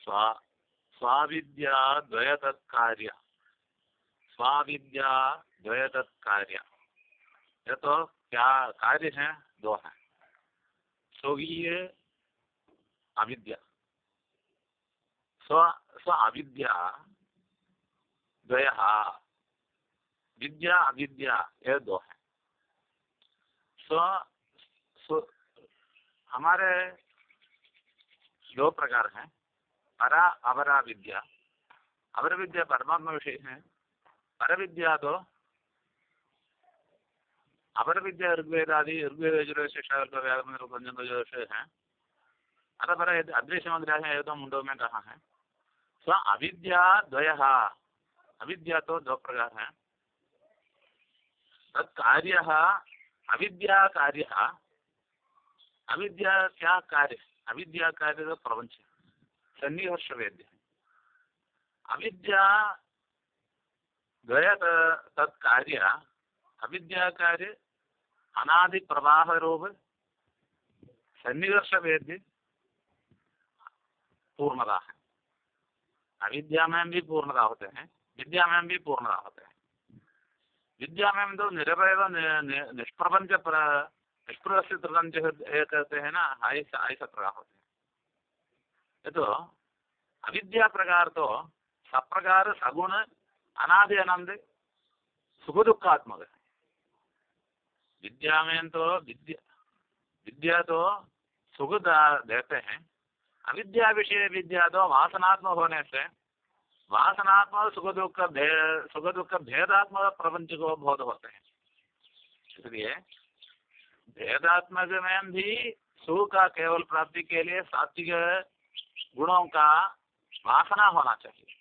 स्वा स्वाविद्या द्वयतत्कार्य, स्वाविद्या द्वयतत्कार्य। ये तो क्या कार्य है? दो है। स्वकीय अविद्या, स्व स्व अविद्या द्वय, विद्या अविद्या, ये दो है। स्व स्व हमारे दो प्रकार हैं, परा अपरा विद्या। अपर विद्या परमात्मा विषय है। पर विद्या तो अपर विद्या ऋग्वेद आदि, ऋग्वेद यजुर्वेद शिक्षा व्याकरण उपनिषद जो विषय है। अतः पर अदृश्य ग्रह है तो मुंडो में कहा है। स्व अविद्या द्वय, अविद्या तो दो प्रकार है। तत्कार्य अविद्या कार्य। अविद्या क्या कार्य? अविद्या कार्य तो प्रपंच, सन्निहर्ष वेद्य। अविद्या द्वय तत्कार्य, अविद्या कार्य अनादि प्रवाह रूप सन्निहर्ष वेद्य पूर्णता है। अविद्या में भी पूर्णता होते हैं, विद्या में भी पूर्णता होते हैं। विद्या में तो निरवय निष्प्रपंच निष्प्रसिद्ध कहते हैं ना, ऐसा प्रकार होते हैं। ये तो अविद्या प्रकार तो सप्रकार सगुण अनादि अनंत सुख दुखात्मक है। विद्या में तो विद्या तो सुख देते हैं। अविद्या विषय विद्या तो वासनात्मक होने से वासनात्मक सुख दुख भेदात्मक प्रपंच को बोध होते हैं। इसलिए भेदात्मक में भी सुख का केवल प्राप्ति के लिए सात्विक गुणों का वासना होना चाहिए।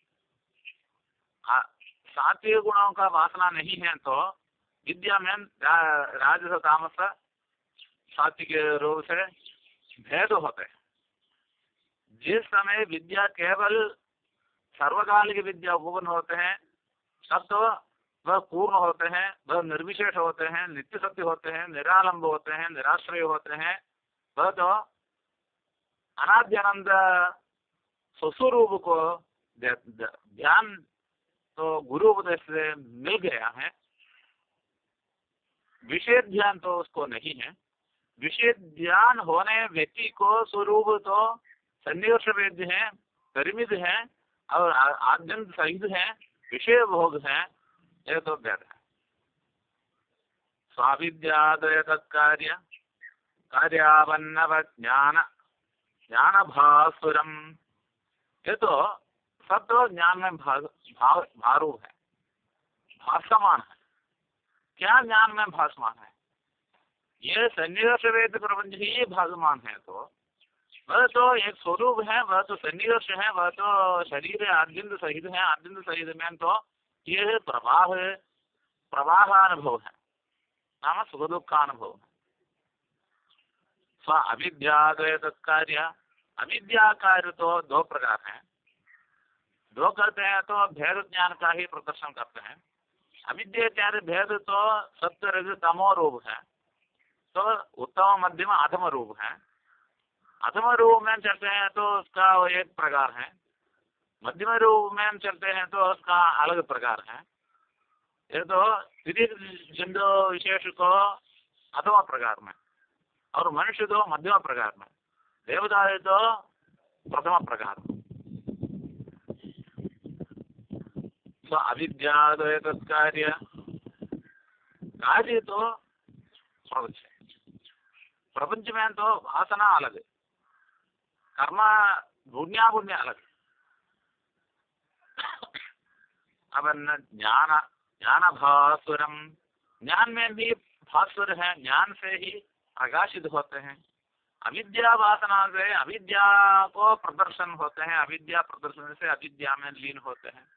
सात्विक गुणों का वासना नहीं है तो विद्या में राजस तामस सात्विक रूप से भेद होते हैं। जिस समय विद्या केवल सर्वकालिक विद्या उपवन होते हैं, तब तो वह पूर्ण होते हैं, वह निर्विशेष होते हैं, नित्य सत्य होते हैं, निरालंब होते हैं, निराश्रय होते हैं। वह तो अनाद्यनंद स्वस्वरूप को ध्यान तो गुरु उपदेश से मिल गया है। विषय ध्यान तो उसको नहीं है। विषय ध्यान होने व्यक्ति को स्वरूप तो सन्निवर्ष वेद्य है, परिमित है और आद्यंत सहित है, विषय भोग है, यह तो भेद है। स्वाविद्यादय तत्कार्य कार्यावन्नव ज्ञान ज्ञान भासुरम। ये तो सब तो ज्ञान में भारूप है, भासमान है। क्या ज्ञान में भासमान है? ये सन्निवर्ष वेद प्रपंच ही भासमान है। तो वह तो एक स्वरूप है, वह तो सन्निवर्ष है, वह तो शरीर आद्यंत सहित है। आद्यंत सहित में तो ये प्रवाहानुभव है, नाम सुख दुखानुभव है। स्व अविद्यादय तत्कार्य, अविद्या कार्य तो दो प्रकार है। दो करते हैं तो भेद ज्ञान का ही प्रदर्शन करते हैं। अविद्या कार्य भेद तो सत्य रज तमो रूप है, तो उत्तम मध्यम अधम रूप है। अधम रूप में चलते हैं तो उसका वो एक प्रकार है, मध्यम रूप में चलते हैं तो उसका अलग प्रकार है। ये तो जिंदो विशेष को अधम प्रकार में और मनुष्य तो मध्यम प्रकार में, देवता है तो प्रथम प्रकार में। तो अविद्यादय तत्कार्य, कार्य तो प्रपंच है। प्रपंच में तो वासना अलग, कर्म पुण्य अलग। अब ज्ञान ज्ञान भास्वरम, ज्ञान में भी भास्वर है, ज्ञान से ही प्रकाशित होते हैं। अविद्या वासना से अविद्या को प्रदर्शन होते हैं, अविद्या प्रदर्शन से अविद्या में लीन होते हैं।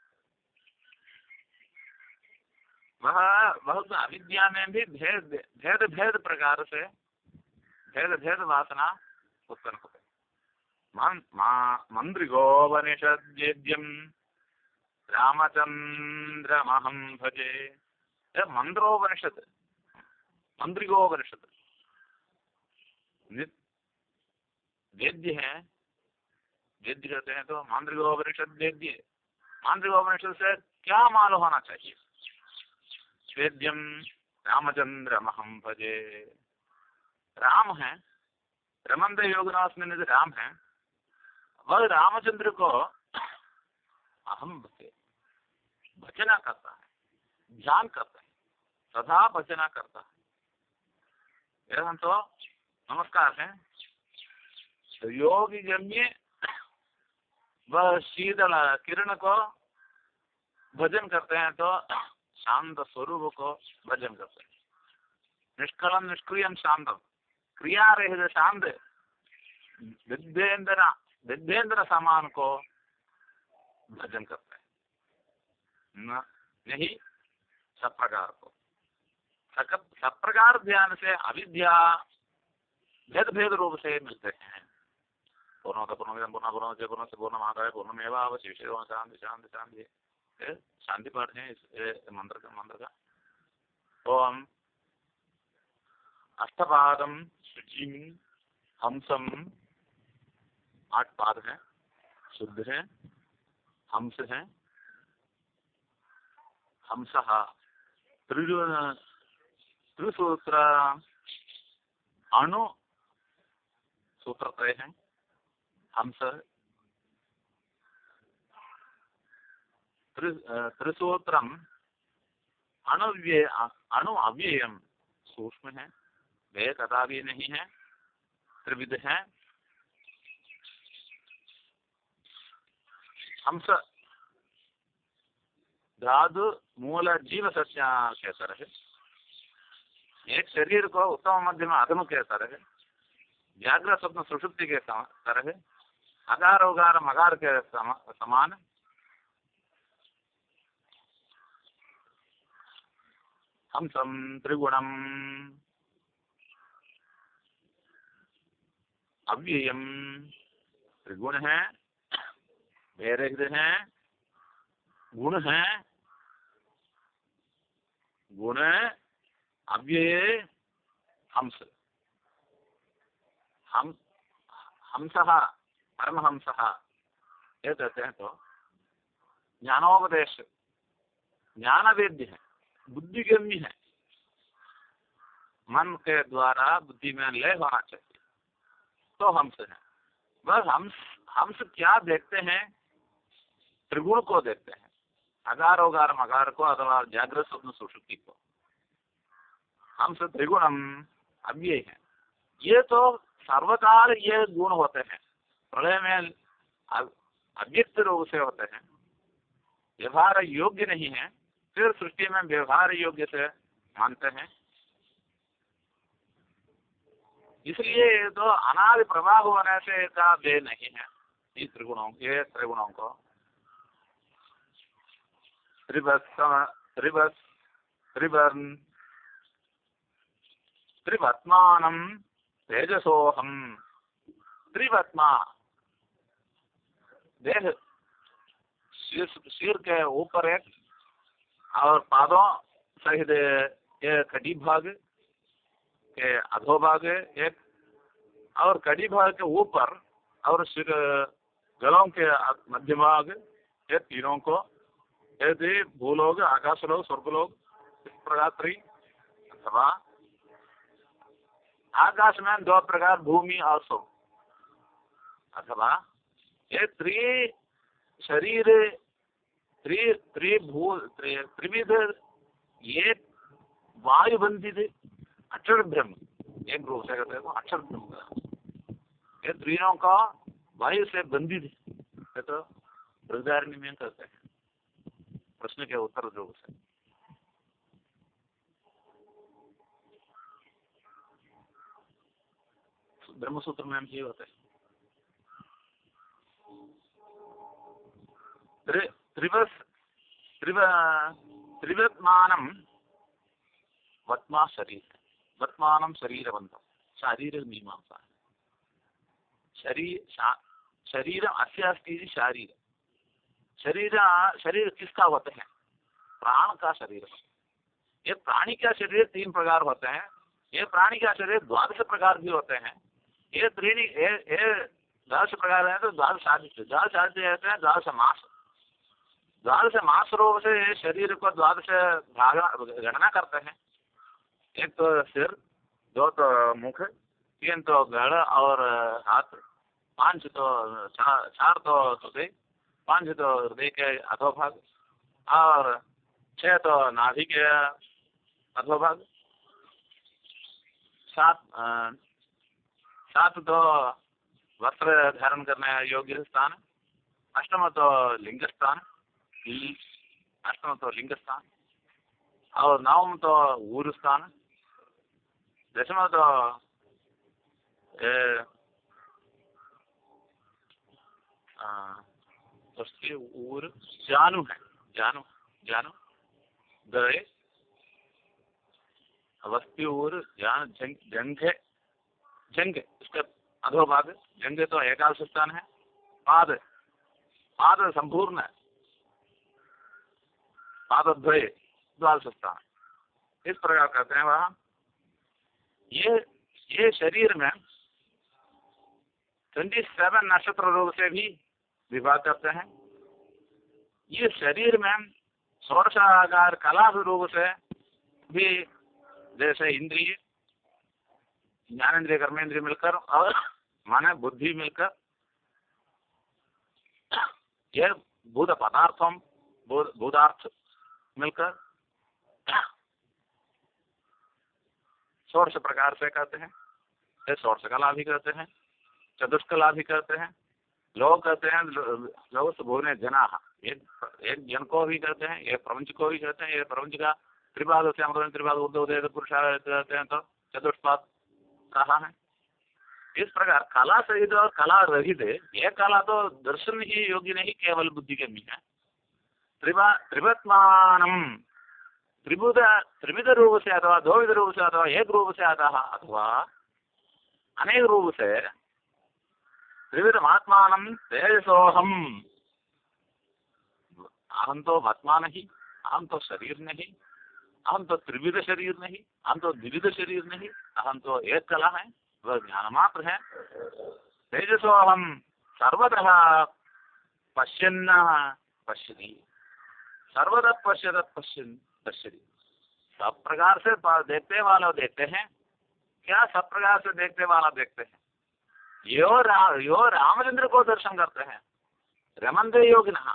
वह बहुत अविद्या में भी भेद प्रकार से भेद वासना उत्पन्न होते हैं। मंद्रिगोपनिषद्यम रामचंद्रमहं भजे। मंद्रोपनिषद, मंद्रिगोपनिषद वेद्य है, वेद्य कहते हैं तो मांद्रिकोपनिषद वेद्य, मांद्रिकोपनिषद से क्या मालूम होना चाहिए? वेद्यम रामचंद्र महम भजे, राम है, रमंद योगनास्मिन यदि राम है, वह रामचंद्र को अहम भजे, भजना करता है, ध्यान करता है, सदा भजना करता है। यह तो नमस्कार है। तो योगी गम्य वह शीतल किरण को भजन करते हैं, तो शांत स्वरूप को भजन करते हैं। निष्कलम निष्क्रियम शांतम, क्रिया रहित शांत विद्येंद्र समान को भजन करते हैं, नहीं सब प्रकार को। सब प्रकार ध्यान से अविद्या भेद भेद रूप से मिलते हैं। पूर्णोत पूर्णमिदं पूर्णः पूर्णमुदच्यते पूर्णस्य पूर्णमादाय पूर्णमेवावशिष्यते। शांति शांति शांति, शांति पाठ है इस मंत्र का। ओम अष्टपादम शुचिम हंसम, 8 पाद है, शुद्ध है, हंस है, हंसः त्रिसूत्र अणु सूत्रत्रय है। हंस त्रिसूत्रम अणु अव्ययम, सूक्ष्म है, वे कदापि नहीं है, त्रिविध है। हंस धातु मूल जीव सत्य कहता रहे, एक शरीर को उत्तम मध्यम अधम कहता रहे, जागृत स्वप्न सुषुप्ति के तरह, अगार उगार मगार के समान। हंसम त्रिगुणम अव्ययम, त्रिगुण है, वैरहित है, गुण है, गुण अव्यय हंस। हंसः परमहंसः ये कहते हैं तो ज्ञानोपदेश, ज्ञान वेद्य है, बुद्धिगम्य है, मन के द्वारा बुद्धि में लय होना चाहिए, तो हंस है। बस हंस क्या देखते हैं? त्रिगुण को देखते हैं, अगार उगार मगार को अथवा जागृत स्वप्न सुषुप्ति को। हंस त्रिगुणम अव्यय है। ये तो सर्वकाल ये गुण होते हैं, प्रलय में अव्यक्त रूप से होते हैं, व्यवहार योग्य नहीं है, फिर सृष्टि में व्यवहार योग्य से मानते हैं। इसलिए तो अनादि प्रवाह होने से का वे नहीं है। इस त्रिगुणों को त्रिवत्मानम तेजसोहम, त्रिवत्मा देह, सिर के ऊपर एक और पादों सहित एक कड़ी भाग के अधोभाग एक, और कड़ी भाग के ऊपर और सिर गलों के मध्य भाग, ये तीनों को यदि भूलोग आकाशलोक स्वर्गलोक इस प्रकार अथवा आकाश में 2 प्रकार भूमि और स्वर्ग, अथवा ये शरीर त्रिविध, ये वायु बंधित अक्षर ब्रह्म, एक रूप से कहते हैं तो अक्षर ब्रह्म, ये तीनों का वायु से बंधित है। तो बृहदारण्य में कहते हैं प्रश्न के उत्तर रूप से। ब्रह्मसूत्र में ही होते हैं। त्रिवत्मानम वत्मा शरीर, वत्मानम शरीरवंतम, शारीर मीमांसा, शरीर अस्य अस्ति शारीर, शरीर किसका होते हैं? प्राण का शरीर। ये प्राणी का शरीर 3 प्रकार होते हैं, ये प्राणी का शरीर 12 प्रकार भी होते हैं। ये द्वादश प्रकार है तो द्वादश आदित्य, द्वादश आदित्य कहते हैं द्वादश मास। द्वादश मास रूप से शरीर को द्वादश भाग गणना करते हैं। एक तो सिर, दो तो मुख, तीन तो गड़ और हाथ, पांच तो चार तो हृदय, पांच तो हृदय के अधोभाग, और छह तो नाभि के अधोभाग, सात सात तो वस्त्र धारण करने योग्य स्थान, अष्टम तो लिंग स्थान, अष्टम तो लिंग स्थान, और नवम तो ऊर स्थान, दशम तो उसके ऊर जानू है, जानू जानू गए वस्ती ऊर जान जंग जंग है, जंग उसका अधोभाग, जंग तो एकादश स्थान है। पाद, पाद संपूर्ण है, पादद्वय द्वादश स्थान। इस प्रकार कहते हैं वह ये शरीर में 27 नक्षत्र रूप से भी विभाग करते हैं। ये शरीर में षोडशाकार कला रूप से भी, जैसे इंद्रिय, ज्ञानेन्द्रिय कर्मेंद्रिय मिलकर और माने बुद्धि मिलकर, ये भूत पदार्थों भूतार्थ मिलकर षोडश प्रकार से कहते हैं। षोडश कला भी कहते हैं, चतुष्कला भी कहते हैं। लोग कहते हैं लोग भुवने जना, एक जन को भी कहते हैं, एक प्रपंच को भी कहते हैं। ये प्रपंच का त्रिपाद से अमृत त्रिपाद उर्दय पुरुषा कहते हैं, तो चतुष्पाद कहा है। इस प्रकार कला सहित और कला रहित, ये कला तो दर्शन ही योग्य नहीं, केवल बुद्धि के भी है। त्रिवत्मानम, त्रिविध रूप से अथवा द्विविध रूप से अथवा एक रूप से आता है अथवा अनेक रूप से त्रिविध महात्मान तेजसोहम, अहम तो आत्मा नहीं, अहम तो शरीर नहीं, अहम तो त्रिविध शरीर नहीं, अहम तो द्विविध शरीर नहीं, अहम तो एक कला है, वह ज्ञान मात्र है। तेजसोहम सर्वतः पश्यन्न पश्यति, सर्वदा पश्यत पश्यति, सब प्रकार से देखते वाला देखते हैं। क्या सब प्रकार से देखते वाला देखते हैं? यो रामचंद्र को दर्शन करते हैं। रमन्ते योगिनः,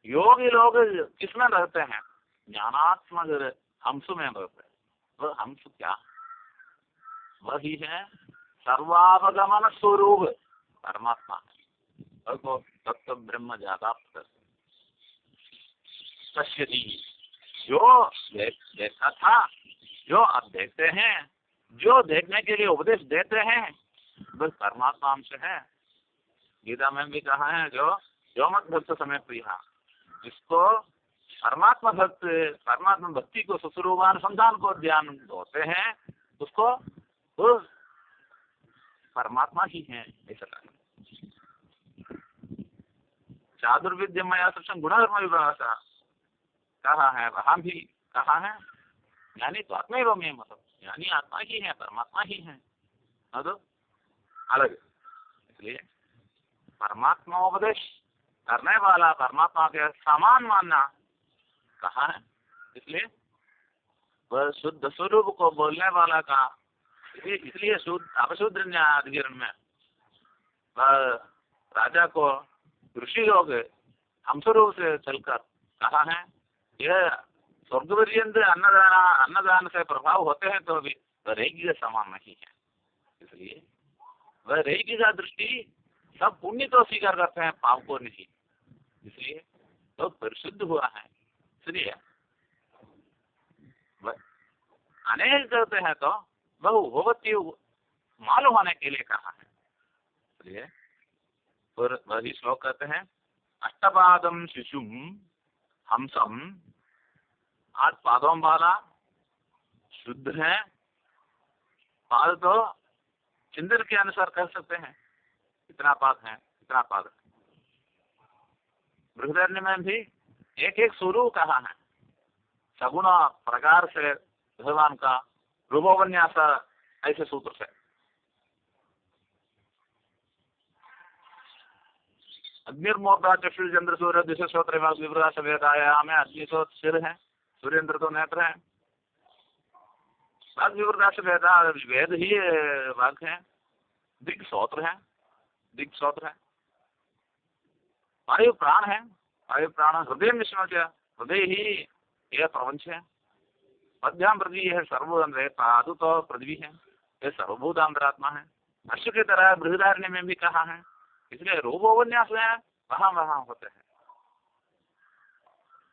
योगी लोग किसमें रहते हैं? ज्ञानात्मक हंस में रहते हैं। वह हंस क्या? वही है सर्वावगमन स्वरूप परमात्मा है। तत्व ब्रह्म जाता पश्यति, जो देखा था, जो अब देखते हैं, जो देखने के लिए उपदेश देते हैं, बस परमात्मा अंश है। गीता में भी कहा है, जो मत भक्त समय प्रिया, जिसको परमात्मा भक्ति को सुस्वरूपानुसंधान को ध्यान होते हैं, उसको तो परमात्मा ही है। ऐसा चातुर्विद्य मया सृष्टं गुणधर्म विभाषा कहा है, वहां भी कहा है ज्ञानी तो आत्मा ही में, मतलब ज्ञानी आत्मा ही है, परमात्मा ही है, मतलब अलग। इसलिए परमात्माोपदेश करने वाला परमात्मा के समान मानना कहा है। इसलिए वह शुद्ध स्वरूप को बोलने वाला का, इसलिए शुद्ध अपशुद्ध न्यायाधिकरण में राजा को ऋषि लोग हमस्वरूप से चलकर कहा है, यह स्वर्ग पर्यंत अन्नदान से प्रभाव होते हैं तो भी वह रेगी के समान नहीं है। इसलिए वह रेगी का दृष्टि सब पुण्य को स्वीकार करते हैं, पाप को नहीं। इसलिए तो परिशुद्ध हुआ है। इसलिए अनेक करते हैं तो बहु भगवती मालूम होने के लिए कहा है। इसलिए वही श्लोक कहते हैं, अष्टपादम शिशुम हंसम, 8 पादों वाला शुद्ध है। पाद तो चिंतन के अनुसार कर सकते हैं, कितना पाद है, कितना पाद है। बृहदारण्य में भी एक एक स्वरूप कहा है, सगुण प्रकार से भगवान का रूपोपन्यास ऐसे सूत्र से। अग्निर्मोक्ता चक्षु चंद्र सूर्य दिशा श्रोत्र विप्रकाश वेदाया में अग्नि तो सिर है, सूर्येंद्र तो नेत्र है। वाग विप्रकाश वेदा वेद ही वाग है। दिग् श्रोत्र है, दिग् श्रोत्र है। वायु प्राण है, वायु प्राण हृदय मिश्रण से हृदय ही यह प्रपंच है। मध्याम पृथ्वी है सर्वभूत पादु तो पृथ्वी है, यह सर्वभूत अंतरात्मा है। हर्ष की तरह बृहदारण्य में भी कहा है, इसलिए रूपोपन्यास है वहां वहां होते हैं।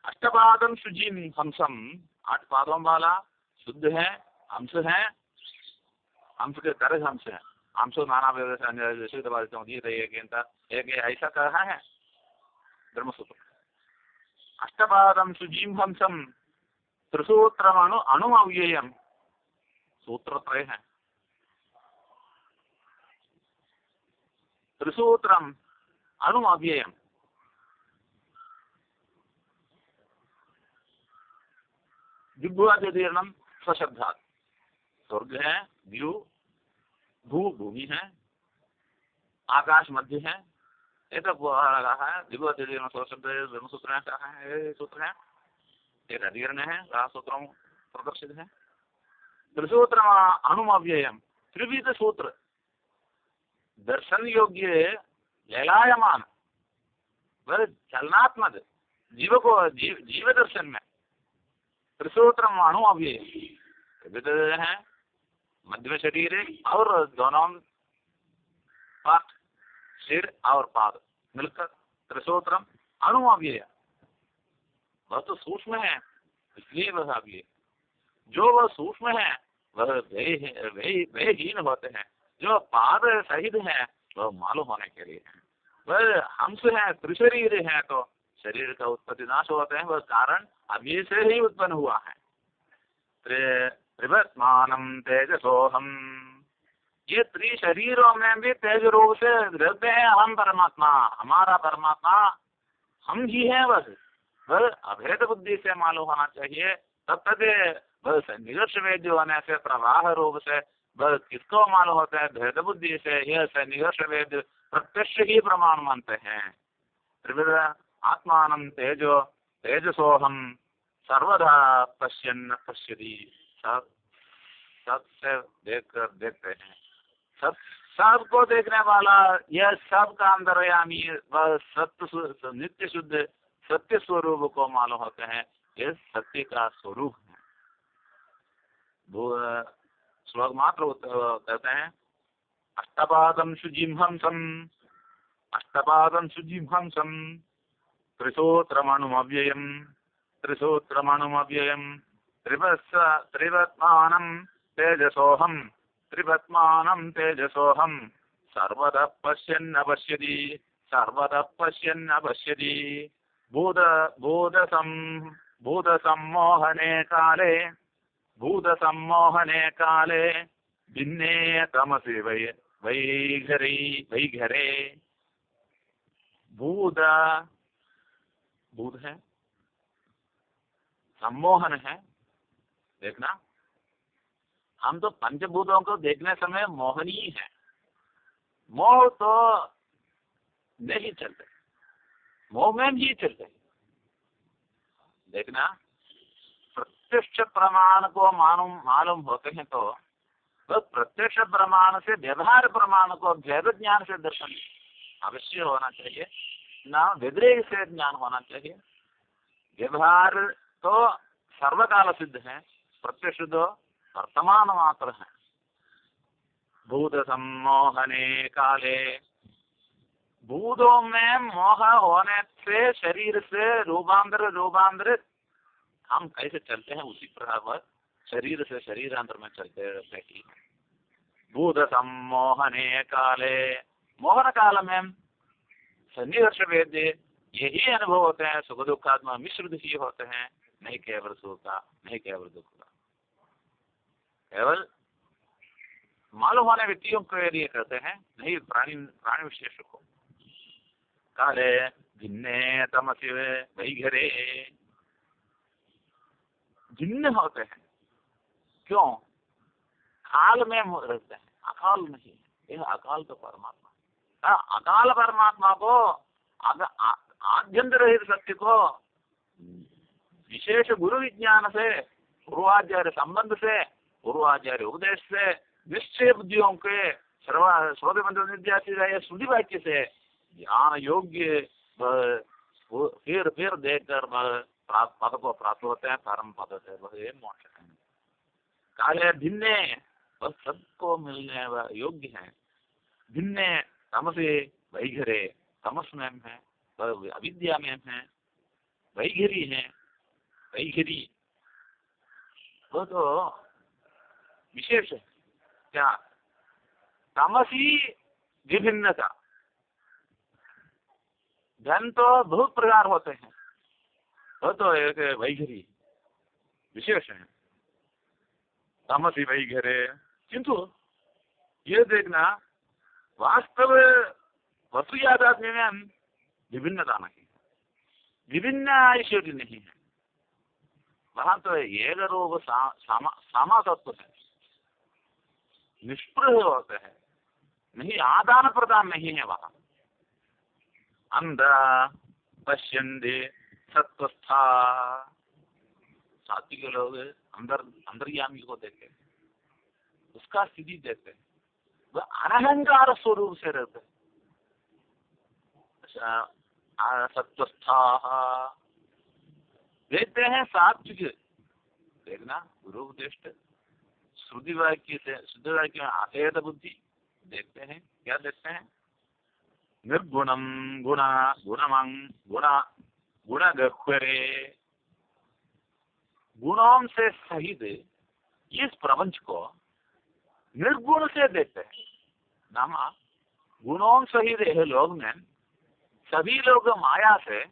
अष्टपादम शुजिम हंसम, 8 पादों वाला शुद्ध है, हंस है, हंस के तरह हंस है। हंसो नाना एक ऐसा कहा है ब्रह्मसूत्र। अष्टपादम शुजिम हंसम त्रिसूत्रम अणु अव्ययम, सूत्र त्रय है। त्रिसूत्रम अणु अव्ययम, दिग्भुवादीर्णम स्वशब्दात्। स्वर्ग है, द्यू भू भूमि है, आकाश मध्य है। ये तो लगा है दिग्भुवादीर्णम स्वशब्द ब्रह्मसूत्र में कहा है, ये सूत्र है, एक अधीर्ण है, सूत्रों प्रदर्शित है। त्रिसूत्र अणु अव्ययम, त्रिविध सूत्र दर्शन योग्य लैलायमान, वह चलनात्मक जीव को जीव दर्शन में त्रिसूत्र अणु अव्यय है। मध्य शरीर और दोनों पार्ट सिर और पाद मिलकर त्रिसूत्रम अणु अव्यय। वह तो सूक्ष्म है इसलिए वह अव्यय। जो वह सूक्ष्म है वह व्ययहीन होते हैं, जो पाद सहित है वह मालूम होने के लिए है। वह हंस है, त्रिशरीर है, तो शरीर का उत्पत्ति नाश होते हैं, वह कारण अव्यय से ही उत्पन्न हुआ है। त्रिवर्तमानम तेजसोहम, ये त्रिशरीरों में भी तेज रूप से रहते हैं। हम परमात्मा, हमारा परमात्मा हम ही है। वह अभेद बुद्धि से मालूम होना चाहिए। तब तक वह निगर्ष वेद्य होने से प्रवाह रूप से वह किसको मालूम होता है? भेद बुद्धि से। यह निगर्ष वेद्य प्रत्यक्ष ही प्रमाण मानते हैं। त्रिविध आत्मान तेजो तेजसोहम सर्वदा पश्यन् पश्यति, सब से देखते हैं। सबको देखने वाला यह सब का अंतर्यामी वह सत्य नित्य शुद्ध सत्य स्वरूप को मालूम होते हैं। यह सत्य का स्वरूप है। श्लोक मात्र कहते हैं अष्टपादम शुजिमहंसम, अष्टपादम शुजिमहंसम त्रिसूत्रमणुमव्ययम, त्रिसूत्रमणुमव्ययम त्रिवत्मानं तेजसोहम, त्रिवत्मानं तेजसोहम सर्वदा पश्यन्न पश्यति, सर्वदा पश्यन्न पश्यति। भूतसम्मोहने काले भिन्ने तमसि वैघरे। भूत है, सम्मोहन है। देखना, हम तो पंचभूतों को देखने समय मोहनीय है। मोह तो नहीं चलते, मोह में ही चलते। देखना, प्रत्यक्ष प्रमाण को मालूम होते हैं तो वह प्रत्यक्ष प्रमाण से व्यवहार प्रमाण को भेद ज्ञान से दर्शन अवश्य होना चाहिए, ना व्यतिरेक से ज्ञान होना चाहिए। व्यवहार तो सर्वकाल सिद्ध है, प्रत्यक्ष तो वर्तमान मात्र है। भूत सम्मोहने काले, भूतों में मोह होने से शरीर से रूपांतर हम कैसे चलते हैं उसी प्रकार शरीर से शरीरांतर में चलते रहते हैं। भूत सम्मोहने काले, मोहन काल में सन्निहर्ष वेद्य यही अनुभव होते हैं। सुख दुखात्मा मिश्रित ही होते हैं, नहीं केवल सुख का, नहीं केवल दुख का। केवल मालूम होने व्यक्तियों को यदि कहते हैं, नहीं प्राणी विशेष को। काले भिन्ने तमसि वैघरे, भिन्न होते हैं। क्यों? काल में रहते हैं, अकाल नहीं। यह अकाल तो परमात्मा, अकाल परमात्मा को आद्यंतर रहित सत्य को विशेष गुरु विज्ञान से, पूर्वाचार्य संबंध से, पूर्वाचार्य उपदेश से, निश्चय बुद्धियों के श्रोत्र मंत्र निध्यासी श्रुति वाक्य से ज्ञान योग्य फिर देखकर पद को प्राप्त होते हैं, परम पद से वह मोक्ष है। काले भिन्ने वह सबको मिलने योग्य है। भिन्ने तमसे वैघरे, तमस में है, वह अविद्या में है, वैघरी है। वैघरी वो तो विशेष है। क्या तमसी विभिन्नता। धन तो बहुत प्रकार होते हैं, वो तो एक वैघरी विशेष है, तमसी वैघरे। किंतु ये देखना वास्तव वस्तु यादात्म्य में विभिन्नता नहीं है, विभिन्न ऐश्वर्य नहीं है। वहां तो एक रूप सामा तत्व है, निष्प्रह होते हैं, नहीं आदान प्रदान नहीं है वहां। अंध पश्यन्ते सत्वस्था, सात्विक लोग अंतर्यामी को देखते हैं, उसका स्थिति देखते हैं, वह अनहंकार स्वरूप से रहते हैं। सत्वस्था देखते हैं, सात्विक देखना गुरु उपदेश श्रुति वाक्य से, शुद्ध वाक्य में अभेद बुद्धि देखते हैं। क्या देखते हैं? निर्गुणम गुण गुणमं गुण गुणगह्वरे, गुणों से सहित इस प्रपंच को निर्गुण से देखते हैं। नामा गुणों सहित है लोग में, सभी लोग माया से,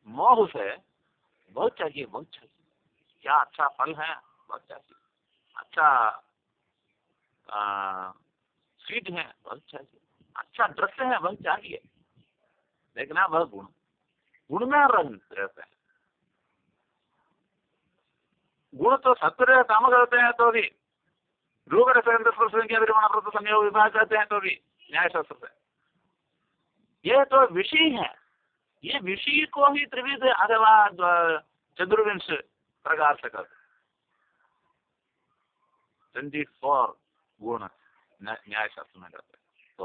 मोह से बहुत चाहिए, बहुत चाहिए। क्या अच्छा फल है, बहुत चाहिए। अच्छा सीट है, बहुत चाहिए। अच्छा ड्रेस है, बहुत चाहिए। देखना वह गुण, गुण में रंग रहते हैं। गुण तो सत्य काम करते हैं तो भी, रूप रस संयोग विभाग करते हैं तो भी न्याय शास्त्र से। यह तो विषय है, ये विषय को ही त्रिविध अथवा चतुर्विंश प्रकार से करते 24 गुण न्याय शास्त्र में करते हैं। तो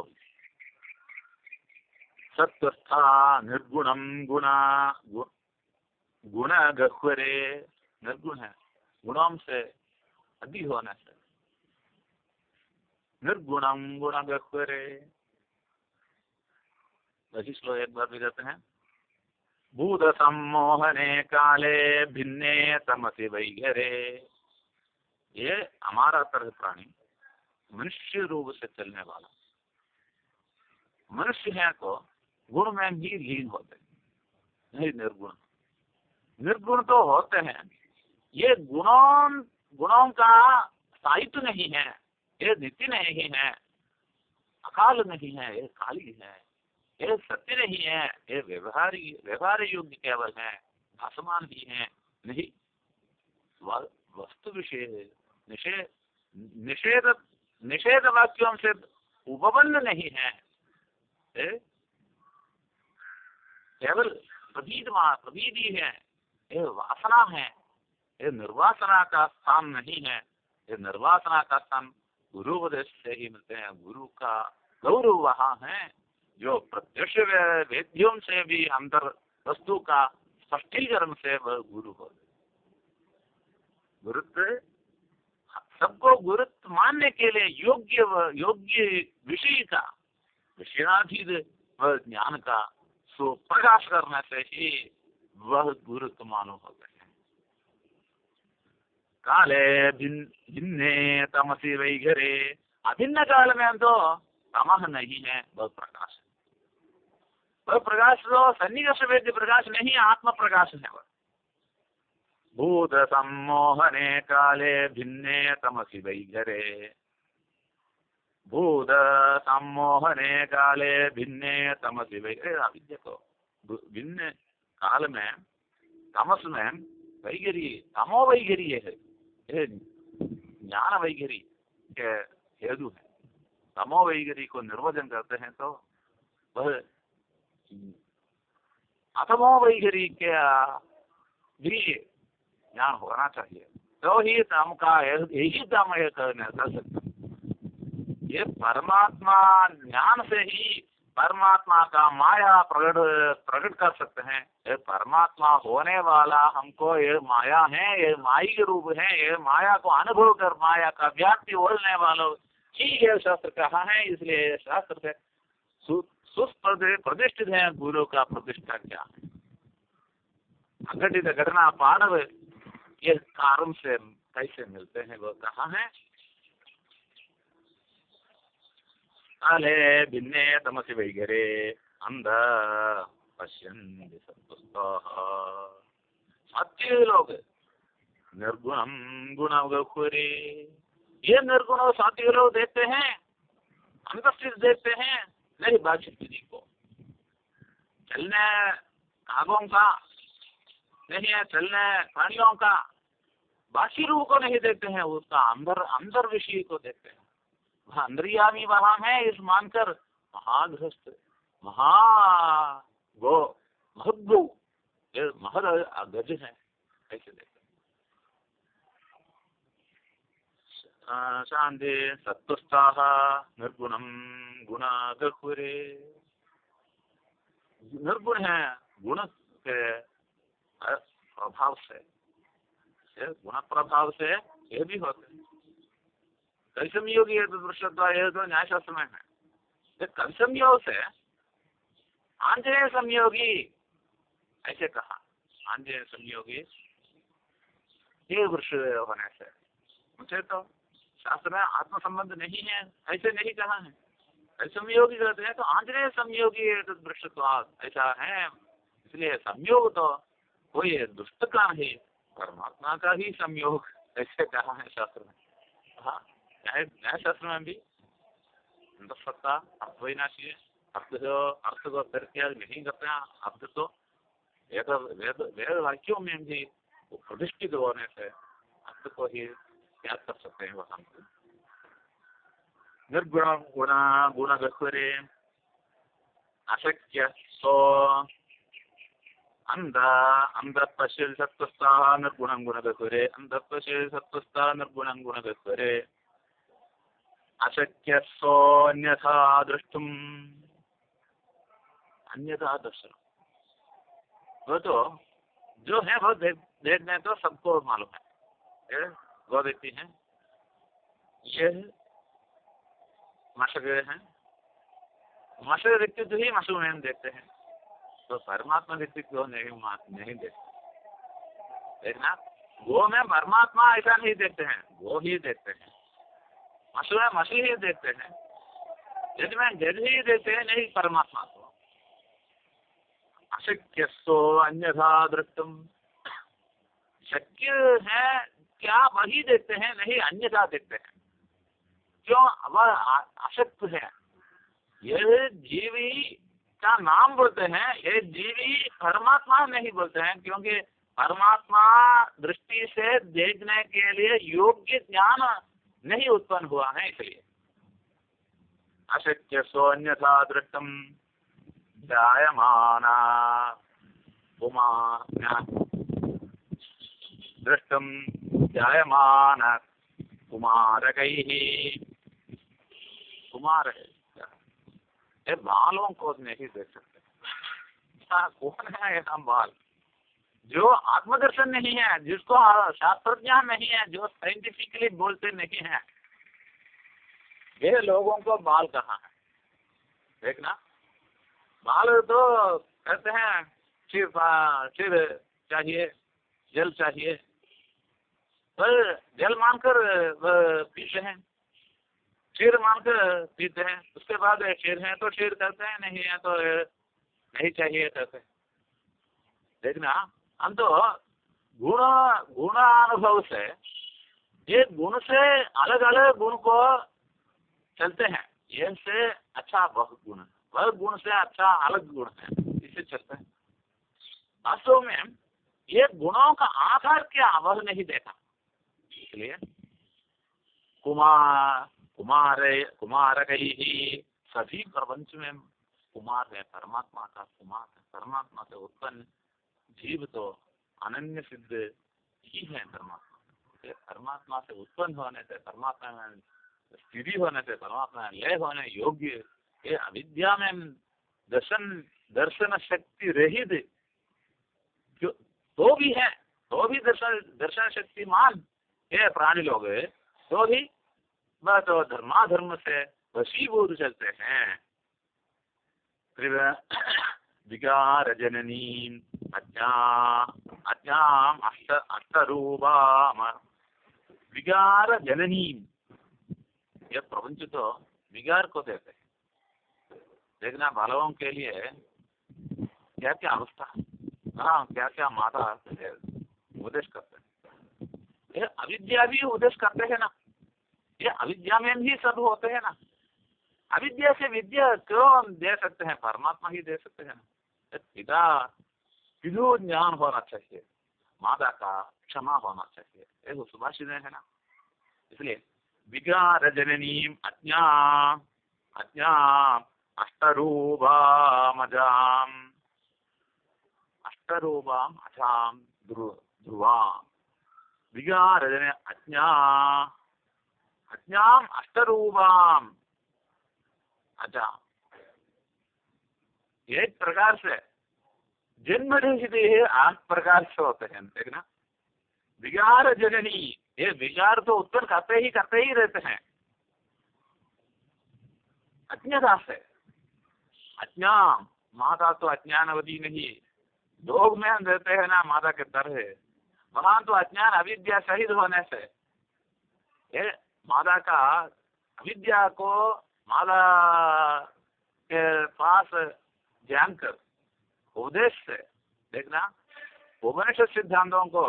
सत्वस्था निर्गुणम गुण गह्वरे, निर्गुण है, गुणों से अधिक होने से। निर्गुणम गुण गह्वरे, वही श्लोक एक बार भी कहते हैं। भूत सम्मोहने काले भिन्ने तमसि वैघरे, ये हमारा तरह प्राणी मनुष्य रूप से चलने वाला मनुष्य है तो गुण में ही लीन होते हैं, नहीं निर्गुण। निर्गुण तो होते हैं, ये गुणों का स्थायित्व नहीं है, ये नित्य नहीं है, अकाल नहीं है, ये काली है, ये सत्य नहीं है, ये व्यवहार योग्य केवल है, असमान ही है, नहीं वस्तु विषय निषेध वाक्यों से उपबंध नहीं है, केवल प्रतीति है, ये वासना है, ये निर्वासना का स्थान नहीं है। ये निर्वासना का स्थान गुरु उपदेश से ही मिलते हैं। गुरु का गौरव वहाँ है जो प्रत्यक्ष वेद्यों से भी अंतर वस्तु का स्पष्टीकरण से वह गुरु हो। गुरुत्व सबको गुरुत्व मानने के लिए योग्य विषय का विषयाधीन वह ज्ञान का प्रकाश करने से ही वह गुरुत्व मालूम होते हैं। काले भिन्ने तमसी वैघरे, अभिन्न काल में तो तमह नहीं है, वह प्रकाश है। वह प्रकाश तो सन्निकर्ष वेद्य प्रकाश नहीं, आत्म प्रकाश है वह। भूत सम्मोहने काले भिन्ने तमसि वैघरे, भूत सम्मोहने काले भिन्ने तमसि वैघरे। अविद्या को भिन्न काल में तमस में वैघरी, तमो वैघरी है, ज्ञान वैघरी के हेतु है। तमो वैघरी को निर्वचन करते हैं तो वह अथमो वैखरी क्या भी ज्ञान होना चाहिए, तो ही हम का यही दम है कर सकते। ये परमात्मा ज्ञान से ही परमात्मा का माया प्रकट प्रकट कर सकते हैं। ये परमात्मा होने वाला हमको ये माया है, ये माई के रूप है, ये माया को अनुभव कर माया का व्याप्ति बोलने वालों ही ये शास्त्र कहा है। इसलिए शास्त्र से प्रतिष्ठित है। गुरु का प्रतिष्ठा क्या है? अघटित घटना पांडव ये कारण से कैसे मिलते हैं वो कहा है। काले भिन्ने तमसि वैगरे अंध पश्यन् सत्य लोग निर्गुणम गुणवरे, ये निर्गुण सात्विक लोग देखते हैं, अंतस्थित देखते हैं, नहीं बाकी स्थिति को। चलने कागों का नहीं है, चलने प्राणियों का बाकी रूप को नहीं देखते हैं, उसका अंदर अंदर विषय को देखते हैं। वह अंतर्यामी वहां है इस मानकर महागृहस्थ महा गो महद्गो महद गज है ऐसे देखते। शांति सत्वस्ताः निर्गुणम गुणागहुरे, निर्गुण है गुण के प्रभाव से, गुण प्रभाव से ये भी होते हैं। कल संयोगी है तो दृश्यत्व, ये तो न्यायशास्त्र में है। कल संयोग से आंजनेय संयोगी ऐसे कहा, आंजनेय संयोगी ये वृक्ष होने से, मुझे तो शास्त्र में आत्म संबंध नहीं है ऐसे नहीं कहा है। कल संयोगी कहते हैं तो आंजनेय संयोगी दृश्यत्व ऐसा है। इसलिए संयोग तो कोई दुष्ट का नहीं, परमात्मा का ही संयोग ऐसे कहा है शास्त्र में। हाँ, न्याय शास्त्र में भी सत्ता अर्थ विनाशी है, अर्थ को परित्याग नहीं करते हैं। अर्थ तो वेद वाक्यों में भी प्रतिष्ठित होने से अर्थ को ही त्याग कर सकते हैं। वह हमको निर्गुण गुण गुणगस्वरे अशक्य सो अंध अंध पश्य सत्वस्था निर्गुणं गुणगस्वरे, अंध पश्य सत्वस्था निर्गुणं गुणगस्वरे अशक्य सोन्यथा दृष्टुम, अन्यथा दर्शन। वो तो जो है वो देखने तो सबको मालूम है। वो व्यक्ति है, ये मशक है, मशक व्यक्ति तो ही मशहूर में देखते हैं, तो परमात्मा व्यक्ति क्यों नहीं देखते। देखना, वो में परमात्मा ऐसा नहीं देखते हैं, वो ही देखते हैं। मशहूर है मशहूर ही देखते हैं, जज में जज ही देखते हैं, नहीं परमात्मा को। अशक्य सो अन्यथा दृष्टुम, शक्य है क्या वही देखते हैं, नहीं अन्यथा देखते हैं। क्यों? वह अशक्त है। ये जीवी का नाम बोलते हैं, ये जीवी परमात्मा नहीं बोलते हैं, क्योंकि परमात्मा दृष्टि से देखने के लिए योग्य ज्ञान नहीं उत्पन्न हुआ है। इसलिए अशक्य सो अन्यथा दृष्टम जायमाना उमा दृष्टम जायमान कुमारकैः, कुमार है ये बालों को नहीं देख सकते। कौन है ये हम बाल? जो आत्मदर्शन नहीं है, जिसको शास्त्र ज्ञान नहीं है, जो साइंटिफिकली बोलते नहीं है, वे लोगों को बाल कहाँ है? देखना, बाल तो कहते हैं सिर चाहिए, जल चाहिए, पर जल मानकर पीते हैं, क्षीर मानकर पीते हैं। उसके बाद क्षीर है तो क्षीर करते हैं, नहीं है तो नहीं चाहिए कहते हैं। देखना, हम तो गुणानुभव से एक गुण से अलग अलग गुण को चलते हैं। ये से अच्छा बहुत गुण है, वह गुण से अच्छा अलग गुण है, इसे चलते हैं। वास्तव में ये गुणों का आधार क्या वह नहीं देखा। इसलिए कुमार कुमारकैः, सभी प्रपंच में कुमार है, परमात्मा का कुमार है। परमात्मा से उत्पन्न जीव तो अनन्य सिद्ध ही है परमात्मा। परमात्मा से उत्पन्न होने से, परमात्मा में स्थिति होने से, परमात्मा में लय होने योग्य ये अविद्या में दर्शन शक्ति रहित जो तो भी है, तो भी दर्शन शक्तिमान ये प्राणी लोग तो भी वह तो धर्माधर्म से वशीभूत चलते हैं। विकार जननी अज्ञाम अष्टरूपाम विकार जननी। ये प्रपंच तो विकार को देते हैं। देखना बालकों के लिए क्या क्या अवस्था, हाँ क्या क्या माता उपदेश करते हैं। ये अविद्या भी उपदेश करते हैं ना, ये अविद्या में भी सब होते हैं ना। अविद्या से विद्या क्यों दे सकते हैं, परमात्मा ही दे सकते हैं ना। पिता पितु ज्ञान होना चाहिए, माता का क्षमा होना चाहिए, एक सुभाषित है ना। इसलिए विकार जननीम अज्ञाम अज्ञाम अष्टरूपाम अजाम ध्रुवाम विकार जन अज्ञाम अष्टरूपाम अजा। एक प्रकार से जन्म रहित 8 प्रकार से होते हैं। देखना विकार जननी, ये विकार तो उत्पन्न करते ही रहते हैं अज्ञता से। अज्ञान माता तो अज्ञानवती नहीं, लोग में रहते हैं ना माता के तरह, वहां तो अज्ञान अविद्या शहीद होने से ये माता का अविद्या को माता के पास जानकर उपदेश से। देखना उपनिषद सिद्धांतों को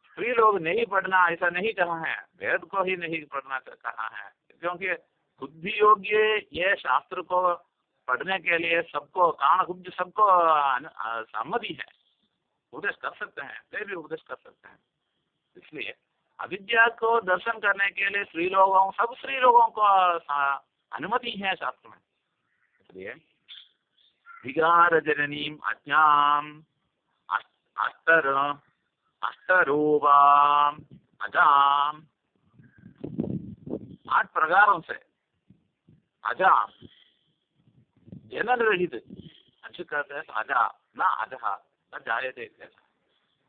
स्त्री लोग नहीं पढ़ना ऐसा नहीं कहा है, वेद को ही नहीं पढ़ना कहा है, क्योंकि बुद्धि योग्य ये शास्त्र को पढ़ने के लिए सबको कान सबको सम्मति है, उपदेश कर सकते हैं, वे भी उपदेश कर सकते हैं। इसलिए अविद्या को दर्शन करने के लिए सब स्त्री लोगों को अनुमति है शास्त्र में। इसलिए विकार जननीम अज्ञाम अष्टरूपाम अजाम, 8 प्रकारों से अजाम जनन रहित, अच्छे कहते हैं अजा न अजहा न जायते,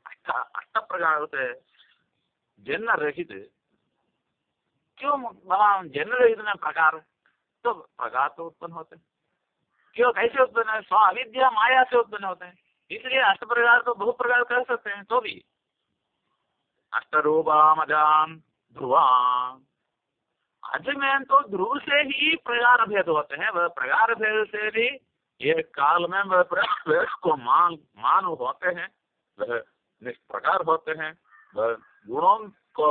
अष्ट प्रकार से जन्म रहित। क्यों जन्म रहित में प्रकार, तो प्रकार तो उत्पन्न होते हैं, क्यों कैसे उत्पन्न है, स्व अविद्या माया से उत्पन्न होते हैं। इसलिए 8 प्रकार तो बहुत प्रकार कर सकते हैं, तो भी अष्टरूपाम अजाम ध्रुवाम। अज में तो ध्रुव से ही प्रकार भेद होते हैं, वह प्रकार भेद से भी एक काल में वह प्रकार को मान होते हैं, वह निष्प्रकार होते हैं, वह गुणों को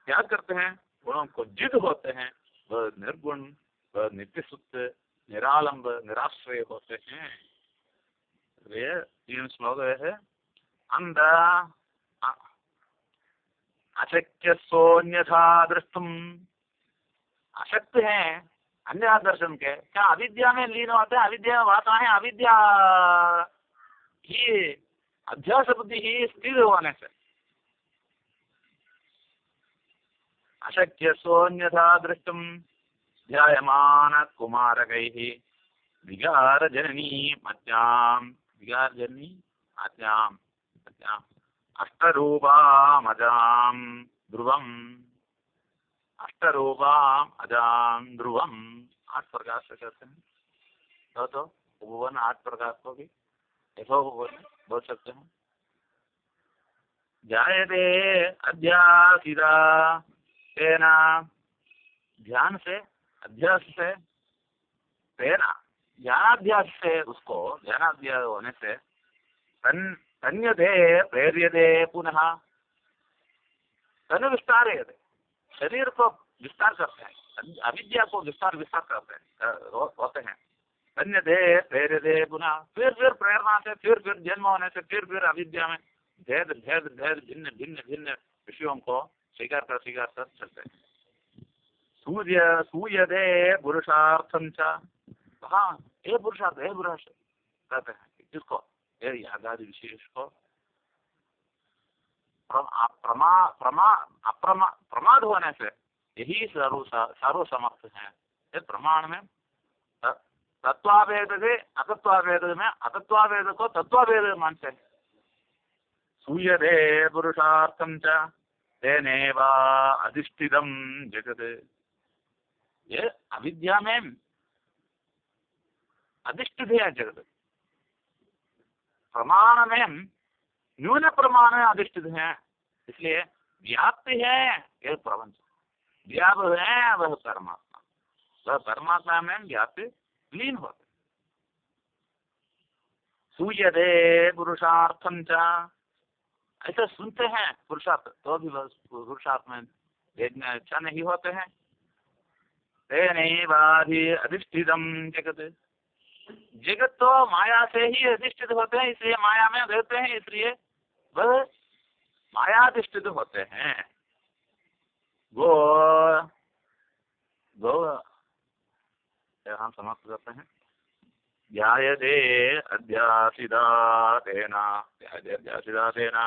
क्या करते हैं, गुणों को जिद होते हैं, वह निर्गुण, वह नित्य सुप्त, निरालंब, निराश्रय होते हैं। वे 3 श्लोक है। अंध अशक्य सोन्यथा दृष्टुम, अशक्त है अन्य दर्शन के, क्या अविद्या में लीन होते हैं, अविद्या में वाता है, अविद्या ही अध्यास बुद्धि ही स्थिर होने से। अशक्य सोन्यथा दृष्टुम ध्यायमान कुमारकैः विकार जननी अज्ञाम विकार जननी अज्ञाम अज्ञाम अष्टरूपाम अजाम ध्रुवम, अष्टरूपाम अजाम ध्रुवम 8 प्रकार से कहते हैं। तो उपवन 8 प्रकार को भी यथोपवन बोल सकते हैं। जायते अध्यासिता तेना, ध्यान से अध्यास से, तेना ज्ञानाध्यास से, उसको ज्ञानाध्यास होने से तन्यते प्रेर्यते पुनः तन विस्तारयते, शरीर को विस्तार करते हैं, अविद्या को विस्तार करते हैं होते हैं। तन्यते प्रेर्यते पुनः, फिर प्रेरणा से, फिर जन्म होने से, फिर अविद्या में भेद भिन्न विषयों को स्वीकार कर चलते हैं। सूयते पुरुषार्थं च हाँ, ये पुरुषार्थ, ये पुरुषार्थ कहते हैं जिसको ये यागादि विशेष को प्रमा प्रमा अप्रमा प्रमाद होने से यही सर्व समर्थ है। ये प्रमाण में तत्वाभेद से अतत्वाभेद में अतत्वाभेद को तत्वाभेद मानते हैं। सूयते पुरुषार्थम च तेनेव अधिष्ठितम जगत। ये अविद्या में अधिष्ठित है जगत, प्रमाण में न्यून प्रमाण में अधिष्ठित है, इसलिए व्याप्ति है यह प्रपंच, व्याप है वह परमात्मा, वह परमात्मा में व्याप्ति लीन होते। सूयते पुरुषार्थम च, ऐसा सुनते हैं पुरुषार्थ तो भी बस पुरुषार्थ में देखने इच्छा नहीं होते हैं। तेनैवाधि अधिष्ठितम जगत, जगत तो माया से ही अधिष्ठित होते हैं, इसलिए माया में रहते हैं, इसलिए वह मायाधिष्ठित होते हैं। गो गो हम समाप्त करते हैं। ध्यायते अध्यासिता तेना, ध्यायते अध्यासिता तेना,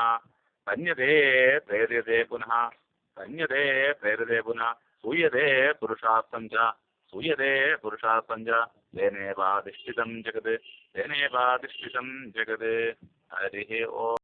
तन्यते प्रेर्यते पुनः, तन्यते प्रेर्यते पुनः, सूयते पुरुषार्थं च, सूयते पुरुषार्थं च तेनेवाधिष्ठितं जगत्, तेनेवाधिष्ठितं जगत्। हरिः ओम्।